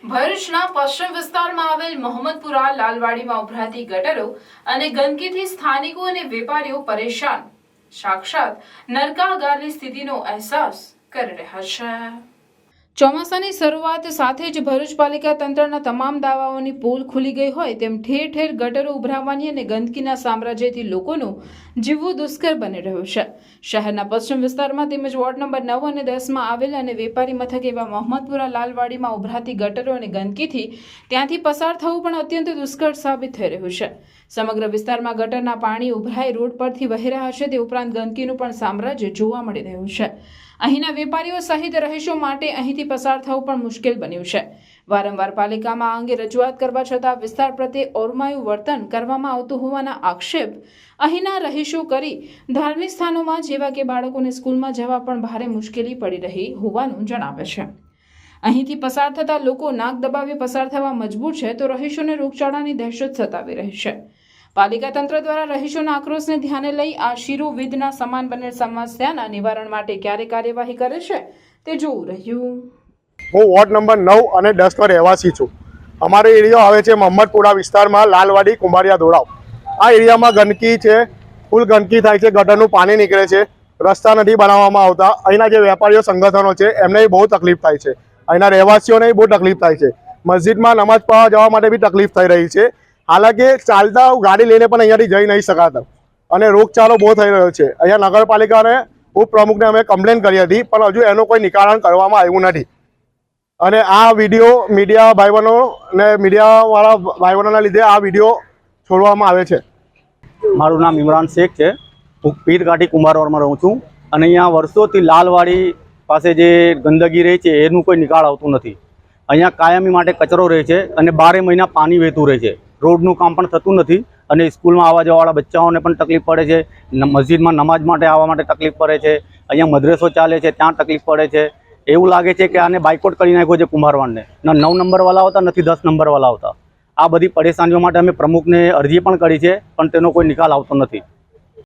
ભરૂચના પશ્ચિમ વિસ્તારમાં આવેલ મોહમ્મદપુરા લાલવાડીમાં ઉભરાતી ગટરો અને ગંદકીથી સ્થાનિકો અને વેપારીઓ પરેશાન, સાક્ષાત નરકાગારની સ્થિતિનો અહેસાસ કરી રહ્યા છે। ચોમાસાની શરૂઆત સાથે જ ભરૂચ પાલિકા તંત્રના તમામ દાવાઓની પોલ ખુલી ગઈ હોય તેમ ઠેર ઠેર ગટરો ઉભરાવાની અને ગંદકીના સામ્રાજ્યથી લોકોનું જીવવું દુષ્કર બની રહ્યું છે। શહેરના પશ્ચિમ વિસ્તારમાં તેમજ વોર્ડ નંબર 9 અને 10માં આવેલ અને વેપારી મથક એવા મોહમ્મદપુરા લાલવાડીમાં ઉભરાતી ગટરો અને ગંદકીથી ત્યાંથી પસાર થવું પણ અત્યંત દુષ્કર સાબિત થઈ રહ્યું છે। સમગ્ર વિસ્તારમાં ગટરના પાણી ઉભરાઈ રોડ પરથી વહી રહ્યા છે। તે ઉપરાંત ગંદકીનું પણ સામ્રાજ્ય જોવા મળી રહ્યું છે। અહીંના વેપારીઓ સહિત રહીશો માટે અહીંથી પસાર થવું પણ મુશ્કેલ બન્યું છે। વારંવાર પાલિકામાં આ અંગે રજૂઆત કરવા છતાં વિસ્તાર પ્રત્યે ઓરમાયું વર્તન કરવામાં આવતું હોવાના આક્ષેપ અહીંના રહીશો કરી ધાર્મિક સ્થાનોમાં જેવા કે બાળકોને સ્કૂલમાં જવા પણ ભારે મુશ્કેલી પડી રહી હોવાનું જણાવે છે। અહીંથી પસાર થતા લોકો નાક દબાવી પસાર થવા મજબૂર છે તો રહીશોને રોગચાળાની દહેશત સતાવી રહી છે। પાલિકા તંત્ર દ્વારા રહીશોના આક્રોશને ધ્યાને લઈ આ શિરોવિદના સમાન બનેલ સમસ્યાના નિવારણ માટે ક્યારે કાર્યવાહી કરે છે તે જોવું રહ્યું। હું વોર્ડ નંબર 9 અને 10 નો રહેવાસી છું। અમારો એરિયો આવે છે મોહમ્મદપુરા વિસ્તારમાં લાલવાડી કુંભારિયા ધોળાવ। આ એરિયામાં ગંદકી છે, ફૂલ ગંદકી થાય છે, ગટરનું પાણી નીકળે છે, રસ્તા નથી બનાવવામાં આવતા। અહીંના જે વેપારીઓ સંગઠનો છે એમને બહુ તકલીફ થાય છે, અહીંના રહેવાસીઓને બહુ તકલીફ થાય છે। મસ્જિદમાં નમાઝ પઢવા જવા માટે બી તકલીફ થઈ રહી છે। હાલાકી ચાલતા ગાડી લઈને પણ અહીંયાથી જઈ નહીં શકાતા અને રોગચાળો બહુ થઈ રહ્યો છે। અહીંયા નગરપાલિકાને ઉપપ્રમુખને અમે કમ્પ્લેન કરી હતી પણ હજુ એનું કોઈ નિકારણ કરવામાં આવ્યું નથી અને આ વિડીયો મીડિયા ભાઈબંધો અને મીડિયાવાળા ભાઈબંધોના લીધે આ વિડીયો છોડવામાં આવે છે। મારું નામ ઇમરાન શેખ છે। હું પીરઘાટી કુંભારવાડમાં રહું છું અને અહીંયા વર્ષોથી લાલવાડી પાસે જે ગંદકી રહે છે એનું કોઈ નિકાલ આવતું નથી। અહીંયા કાયમી માટે કચરો રહે છે અને 12 મહિના પાણી વહેતું રહે છે। રોડનું કામ પણ થતું નથી અને સ્કૂલમાં આવવા જવાવાળા બચ્ચાઓને પણ તકલીફ પડે છે, મસ્જિદમાં નમાઝ માટે આવવા માટે તકલીફ પડે છે, અહીંયા મદ્રેસો ચાલે છે ત્યાં તકલીફ પડે છે। એવું લાગે છે કે આને બાયકોટ કરી નાખ્યો છે કુંભારવાડને। ન 9 નંબરવાળા આવતા નથી 10 નંબરવાળા આવતા। આ બધી પરેશાનીઓ માટે અમે પ્રમુખને અરજી પણ કરી છે પણ તેનો કોઈ નિકાલ આવતો નથી।